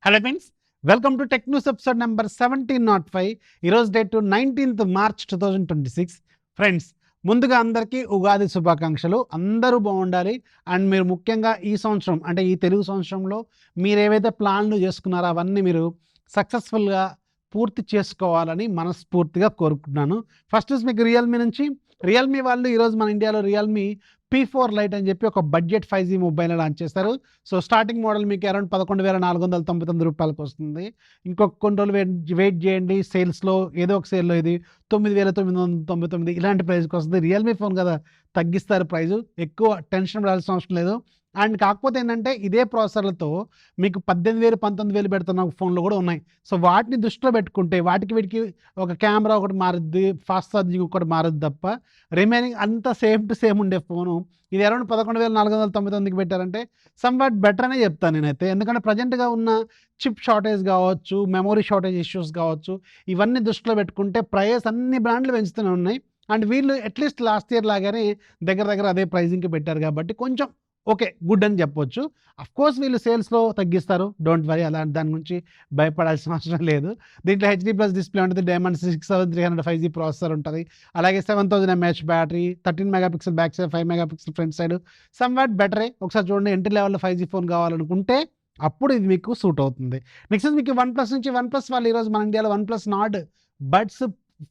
Hello friends, welcome to tech news episode number 1705. ఈరోజు date 19th March 2026. Friends, ముందుగా అందరికీ ఉగాది శుభాకాంక్షలు. అందరూ బాగుండాలి. అండ్ మీరు ముఖ్యంగా ఈ సంవత్సరం అంటే ఈ తెలుగు సంవత్సరంలో మీరు ఏవైతే ప్లాన్లు చేసుకున్నారో అవన్నీ మీరు సక్సెస్ఫుల్గా పూర్తి చేసుకోవాలని మనస్ఫూర్తిగా కోరుకుంటున్నాను. ఫస్ట్ మీకు రియల్మీ నుంచి రియల్మీ వాళ్ళు ఈరోజు మన ఇండియాలో రియల్మీ P4 లైట్ అని చెప్పి ఒక బడ్జెట్ 5G మొబైల్ లాంచ్ చేస్తారు. సో స్టార్టింగ్ మోడల్ మీకు అరౌండ్ 11,499 రూపాయలకు వస్తుంది. ఇంకొక కొన్ని రోజులు వెయిట్ చేయండి. సేల్స్లో ఏదో ఒక సేల్లో ఇది 9,999 ఇలాంటి ప్రైస్కి వస్తుంది. రియల్మీ ఫోన్ కదా, తగ్గిస్తారు ప్రైజు. ఎక్కువ టెన్షన్ పడాల్సిన అవసరం లేదు. అండ్ కాకపోతే ఏంటంటే ఇదే ప్రాసెసర్లతో మీకు 18,000 19,000 పెడుతున్న ఫోన్లు కూడా ఉన్నాయి. సో వాటిని దృష్టిలో పెట్టుకుంటే వీటికి ఒక కెమెరా ఒకటి మారుద్ది, ఫాస్ట్ ఛార్జింగ్ ఒకటి మారుద్ది తప్ప రిమైనింగ్ అంతా సేమ్ టు సేమ్ ఉండే ఫోను ఇది అరౌండ్ 11,499కి పెట్టారంటే సమ్వాట్ బెటర్ అనే చెప్తాను నేనైతే. ఎందుకంటే ప్రజెంట్గా ఉన్న చిప్ షార్టేజ్ కావచ్చు, మెమొరీ షార్టేజ్ ఇష్యూస్ కావచ్చు, ఇవన్నీ దృష్టిలో పెట్టుకుంటే ప్రైస్ అన్ని బ్రాండ్లు పెంచుతూనే ఉన్నాయి. అండ్ వీళ్ళు అట్లీస్ట్ లాస్ట్ ఇయర్ లాగానే దగ్గర దగ్గర అదే ప్రైజింగ్కి పెట్టారు కాబట్టి కొంచెం ఓకే, గుడ్ అని చెప్పొచ్చు. అఫ్కోర్స్ వీళ్ళు సేల్స్లో తగ్గిస్తారు, డోంట్ వరీ, అలాంటి దాని గురించి భయపడాల్సిన అవసరం లేదు. దీంట్లో HD+ డిస్ప్లే ఉంటుంది, డైమండ్ 6300 5G ప్రాసెసర్ ఉంటుంది, అలాగే 7000 mAh battery, 13 megapixel back side, 5 megapixel front side. Somewhat బెటరే. ఒకసారి చూడండి, ఎంట్రీ లెవెల్లో 5G ఫోన్ కావాలనుకుంటే అప్పుడు ఇది మీకు సూట్ అవుతుంది. నెక్స్ట్ మీకు వన్ప్లస్ నుంచి వన్ప్లస్ వాళ్ళు ఈరోజు మన ఇండియాలో వన్ప్లస్ నార్డ్ బడ్స్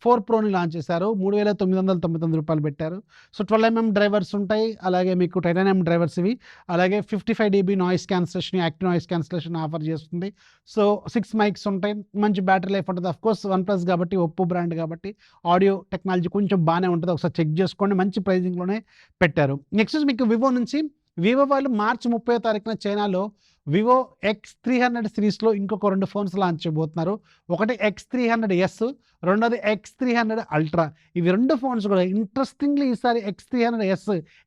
4 ప్రోని లాంచ్ చేశారు. 3,999 రూపాయలు పెట్టారు. సో 12mm డ్రైవర్స్ ఉంటాయి, అలాగే మీకు 10mm డ్రైవర్స్ ఇవి, అలాగే 55 dB noise cancellation, active noise cancellation offer చేస్తుంది. సో 6 మైక్స్ ఉంటాయి, మంచి బ్యాటరీ లైఫ్ ఉంటుంది. అఫ్కోర్స్ వన్ ప్లస్ కాబట్టి, ఒప్పో బ్రాండ్ కాబట్టి ఆడియో టెక్నాలజీ కొంచెం బాగానే ఉంటుంది. ఒకసారి చెక్ చేసుకోండి, మంచి ప్రైజింగ్లోనే పెట్టారు. నెక్స్ట్ మీకు వివో నుంచి వివో వాళ్ళు మార్చి 30వ తారీఖున చైనాలో వివో X300 సిరీస్లో ఇంకొక 2 ఫోన్స్ లాంచ్ చేయబోతున్నారు. ఒకటి X300S, రెండోది X300 అల్ట్రా. ఇవి 2 ఫోన్స్ కూడా ఇంట్రెస్టింగ్లీ ఈసారి X300S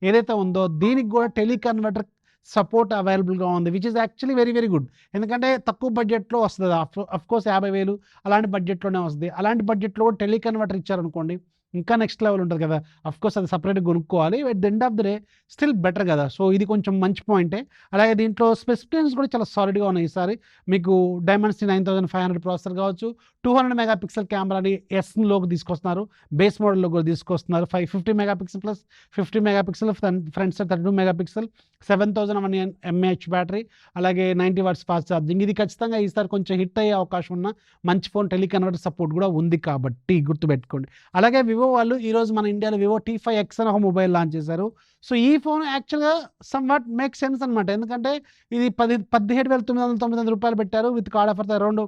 ఏదైతే ఉందో దీనికి కూడా టెలికన్వర్టర్ సపోర్ట్ అవైలబుల్గా ఉంది, which is actually very very good. ఎందుకంటే తక్కువ బడ్జెట్లో వస్తుంది. అఫ్కోర్స్ 50,000 అలాంటి బడ్జెట్లోనే వస్తుంది. అలాంటి బడ్జెట్లో కూడా టెలికన్వర్టర్ ఇచ్చారనుకోండి, ఇంకా నెక్స్ట్ లెవెల్ ఉంటుంది కదా. అఫ్కోర్స్ అది సపరేట్గా కొనుక్కోవాలి, at the end of the day still better కదా. సో ఇది కొంచెం మంచి పాయింటే. అలాగే దీంట్లో స్పెసిఫికేషన్స్ కూడా చాలా సాలిడ్గా ఉన్నాయి. ఈసారి మీకు డైమండ్స్ 9500 ప్రాసెసర్ కావచ్చు, 200 మెగాపిక్సెల్ కెమెరాని ఎస్లోకి తీసుకొస్తున్నారు, బేస్ మోడల్లో కూడా తీసుకొస్తున్నారు. 50 megapixel plus 50 megapixel front side 32 megapixel, 7000 mAh battery, అలాగే 90 వాట్స్ ఫాస్ట్ ఛార్జింగ్. ఇది ఖచ్చితంగా ఈసారి కొంచెం హిట్ అయ్యే అవకాశం ఉన్న మంచి ఫోన్. టెలికన్వర్టర్ సపోర్ట్ కూడా ఉంది కాబట్టి గుర్తుపెట్టుకోండి. అలాగే వివో వాళ్ళు ఈరోజు మన ఇండియాలో వివో T5X అని ఒక మొబైల్ లాంచ్ చేశారు. సో ఈ ఫోన్ యాక్చువల్గా సమ్వాట్ మేక్ సెన్స్ అనమాట. ఎందుకంటే ఇది 17,999 రూపాయలు పెట్టారు. విత్ కార్డ్ ఆఫర్ అరౌండ్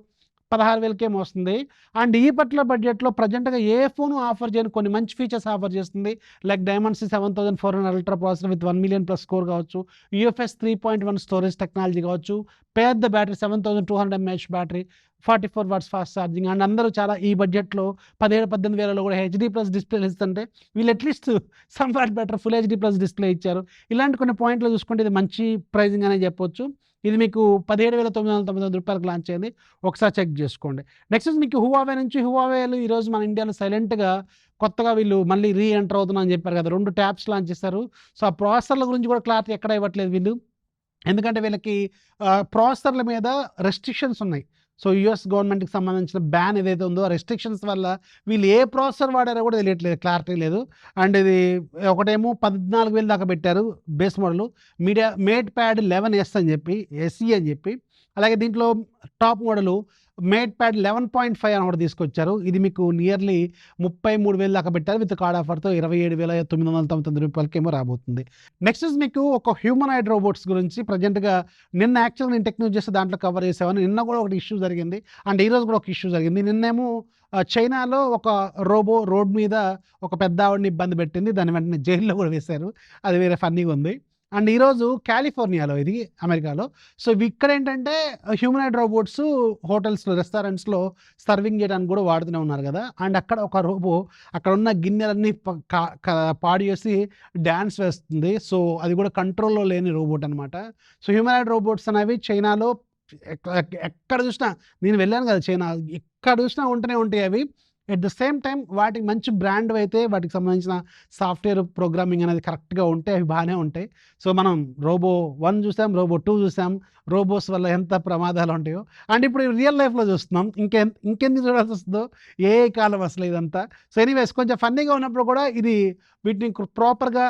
16,000 వస్తుంది. అండ్ ఈ పర్టికులర్ బడ్జెట్లో ప్రజెంట్గా ఏ ఫోను ఆఫర్ చేయని కొన్ని మంచి ఫీచర్స్ ఆఫర్ చేస్తుంది. Like diamonds 7400 ultra processor with 1 million+ score కావచ్చు, UFS 3.1 స్టోరేజ్ టెక్నాలజీ కావచ్చు, పెద్ద battery 7200 mAh battery, 44 watts fast charging. And అందరూ చాలా ఈ బడ్జెట్లో 17,000-18,000లో కూడా HD+ డిస్ప్లే ఇస్తుంటే వీళ్ళు at least some what better full HD+ display ఇచ్చారు. ఇలాంటి కొన్ని పాయింట్లు చూసుకుంటే ఇది మంచి ప్రైజింగ్ అనే చెప్పొచ్చు. ఇది మీకు 17,999 రూపాయలకు లాంచ్ అయింది. ఒకసారి చెక్ చేసుకోండి. నెక్స్ట్ మీకు హువావే నుంచి హువావేలు ఈరోజు మన ఇండియాలో సైలెంట్గా కొత్తగా వీళ్ళు మళ్ళీ ఎంటర్ అవుతున్నా అని చెప్పారు కదా, 2 ట్యాబ్స్ లాంచ్ చేస్తారు. సో ఆ ప్రాసెసర్ల గురించి కూడా క్లారిటీ ఎక్కడ ఇవ్వట్లేదు వీళ్ళు. ఎందుకంటే వీళ్ళకి ప్రాసెసర్ల మీద రెస్ట్రిక్షన్స్ ఉన్నాయి. సో యూఎస్ గవర్నమెంట్కి సంబంధించిన బ్యాన్ ఏదైతే ఉందో ఆ రెస్ట్రిక్షన్స్ వల్ల వీళ్ళు ఏ ప్రాసెసర్ వాడారో కూడా తెలియట్లేదు, క్లారిటీ లేదు. అండ్ ఇది ఒకటేమో 14,000 దాకా పెట్టారు base model, mate pad 11S అని చెప్పి, SE అని చెప్పి. అలాగే దీంట్లో టాప్ మోడలు మేట్ ప్యాడ్ 11.5 అని ఒకటి తీసుకొచ్చారు. ఇది మీకు నియర్లీ 33,000 దాకా పెట్టారు. విత్ కార్డ్ ఆఫర్తో 27,999 రూపాయలకేమో రాబోతుంది. నెక్స్ట్ మీకు ఒక హ్యూమనాయిడ్ రోబోట్స్ గురించి ప్రజెంట్గా నిన్న యాక్చువల్గా నేను టెక్ న్యూస్ చేస్తే దాంట్లో కవర్ చేసామని. నిన్న కూడా ఒకటి ఇష్యూ జరిగింది, అండ్ ఈరోజు కూడా ఒక ఇష్యూ జరిగింది. నిన్నేమో చైనాలో ఒక రోబో రోడ్ మీద ఒక పెద్ద ఆవిడని ఇబ్బంది పెట్టింది, దాన్ని వెంటనే జైల్లో కూడా వేశారు. అది వేరే ఫన్నీగా ఉంది. అండ్ ఈరోజు కాలిఫోర్నియాలో, ఇది అమెరికాలో, సో ఇక్కడ ఏంటంటే హ్యూమనాయిడ్ రోబోట్స్ హోటల్స్లో రెస్టారెంట్స్లో సర్వింగ్ చేయడానికి కూడా వాడుతూనే ఉన్నారు కదా. అండ్ అక్కడ ఒక రోబో అక్కడ ఉన్న గిన్నెలన్నీ పాడు చేసి డ్యాన్స్ వేస్తుంది. సో అది కూడా కంట్రోల్లో లేని రోబోట్ అనమాట. సో హ్యూమనాయిడ్ రోబోట్స్ అనేవి చైనాలో ఎక్కడ చూసినా, నేను వెళ్ళాను కదా చైనా, ఎక్కడ చూసినా ఉంటూనే ఉంటాయి అవి. ఎట్ ద సేమ్ టైం వాటికి మంచి బ్రాండ్ అయితే వాటికి సంబంధించిన సాఫ్ట్వేర్ ప్రోగ్రామింగ్ అనేది కరెక్ట్గా ఉంటే అవి బాగానే ఉంటాయి. సో మనం రోబో 1 చూసాం, రోబో 2 చూసాం, రోబోస్ వల్ల ఎంత ప్రమాదాలు ఉంటాయో అండ్ ఇప్పుడు రియల్ లైఫ్లో చూస్తున్నాం. ఇంకెందుకు చూడాల్సి వస్తుందో ఏ కాలం అసలు ఇదంతా. సో ఎనీవేస్ కొంచెం ఫన్నీగా ఉన్నప్పుడు కూడా ఇది వీటిని ప్రాపర్గా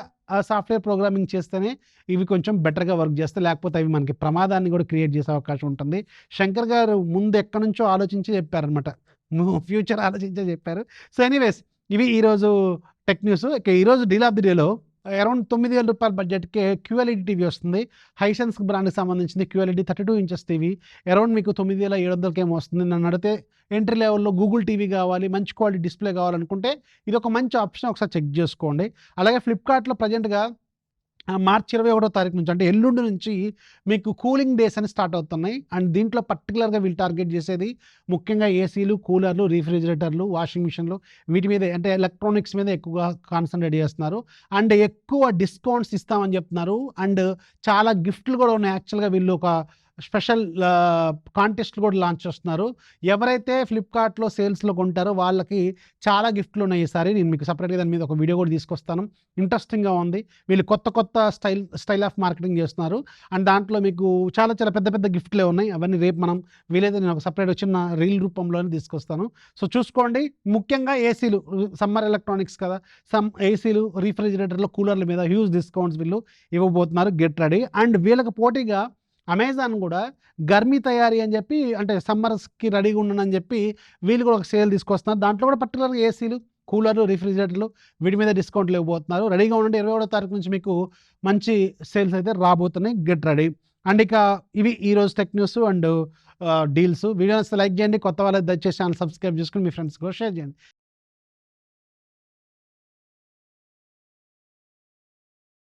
సాఫ్ట్వేర్ ప్రోగ్రామింగ్ చేస్తేనే ఇవి కొంచెం బెటర్గా వర్క్ చేస్తాయి, లేకపోతే అవి మనకి ప్రమాదాన్ని కూడా క్రియేట్ చేసే అవకాశం ఉంటుంది. శంకర్ గారు ముందు ఎక్కడి నుంచో ఆలోచించి చెప్పారనమాట, ఫ్యూచర్ ఆలోచించే చెప్పారు. సో ఎనీవేస్ ఇవి ఈరోజు టెక్ న్యూస్. ఇక ఈరోజు డీల్ ఆఫ్ ది డేలో అరౌండ్ ₹9,000 బడ్జెట్కే QLED టీవీ వస్తుంది. హైసెన్స్ బ్రాండ్కి సంబంధించింది QLED 32 ఇంచెస్ టీవీ అరౌండ్ మీకు 9,700కి ఏమో వస్తుంది. నన్ను అడిగితే ఎంట్రీ లెవెల్లో గూగుల్ టీవీ కావాలి, మంచి క్వాలిటీ డిస్ప్లే కావాలనుకుంటే ఇది ఒక మంచి ఆప్షన్, ఒకసారి చెక్ చేసుకోండి. అలాగే ఫ్లిప్కార్ట్లో ప్రజెంట్గా మార్చి 21వ తారీఖు నుంచి అంటే ఎల్లుండి నుంచి మీకు కూలింగ్ డేస్ అని స్టార్ట్ అవుతున్నాయి. అండ్ దీంట్లో పర్టికులర్గా వీళ్ళు టార్గెట్ చేసేది ముఖ్యంగా ఏసీలు, కూలర్లు, రిఫ్రిజిరేటర్లు, వాషింగ్ మిషన్లు వీటి మీద అంటే ఎలక్ట్రానిక్స్ మీద ఎక్కువగా కాన్సన్ట్రేట్ చేస్తున్నారు. అండ్ ఎక్కువ డిస్కౌంట్స్ ఇస్తామని చెప్తున్నారు. అండ్ చాలా గిఫ్ట్లు కూడా ఉన్నాయి. యాక్చువల్గా వీళ్ళు ఒక స్పెషల్ కాంటెస్ట్లు కూడా లాంచ్ చేస్తున్నారు. ఎవరైతే ఫ్లిప్కార్ట్లో సేల్స్లో కొంటారో వాళ్ళకి చాలా గిఫ్ట్లు ఉన్నాయి ఈసారి. నేను మీకు సపరేట్గా దాని మీద ఒక వీడియో కూడా తీసుకొస్తాను. ఇంట్రెస్టింగ్గా ఉంది. వీళ్ళు కొత్త స్టైల్ ఆఫ్ మార్కెటింగ్ చేస్తున్నారు. అండ్ దాంట్లో మీకు చాలా పెద్ద పెద్ద గిఫ్ట్లే ఉన్నాయి. అవన్నీ రేపు మనం వీలైతే నేను ఒక సపరేట్ చిన్న రీల్ రూపంలోనే తీసుకొస్తాను. సో చూసుకోండి. ముఖ్యంగా ఏసీలు, సమ్మర్ ఎలక్ట్రానిక్స్ కదా, ఏసీలు, రిఫ్రిజిరేటర్లు, కూలర్ల మీద హ్యూజ్ డిస్కౌంట్స్ వీళ్ళు ఇవ్వబోతున్నారు. Get ready. అండ్ వీళ్ళకి పోటీగా అమెజాన్ కూడా గర్మీ తయారీ అని చెప్పి అంటే సమ్మర్స్కి రెడీగా ఉండనని చెప్పి వీళ్ళు కూడా ఒక సేల్ తీసుకొస్తున్నారు. దాంట్లో కూడా పర్టికులర్గా ఏసీలు, కూలర్లు, రిఫ్రిజిరేటర్లు వీటి మీద డిస్కౌంట్లు ఇవ్వబోతున్నారు. రెడీగా ఉండండి. 21వ తారీఖు నుంచి మీకు మంచి సేల్స్ అయితే రాబోతున్నాయి. Get ready. అండ్ ఇక ఇవి ఈరోజు tech news and deals. Videos like చేయండి. కొత్త వాళ్ళకి దయచేసి ఛానల్ సబ్స్క్రైబ్ చేసుకుని మీ ఫ్రెండ్స్ కూడా షేర్ చేయండి.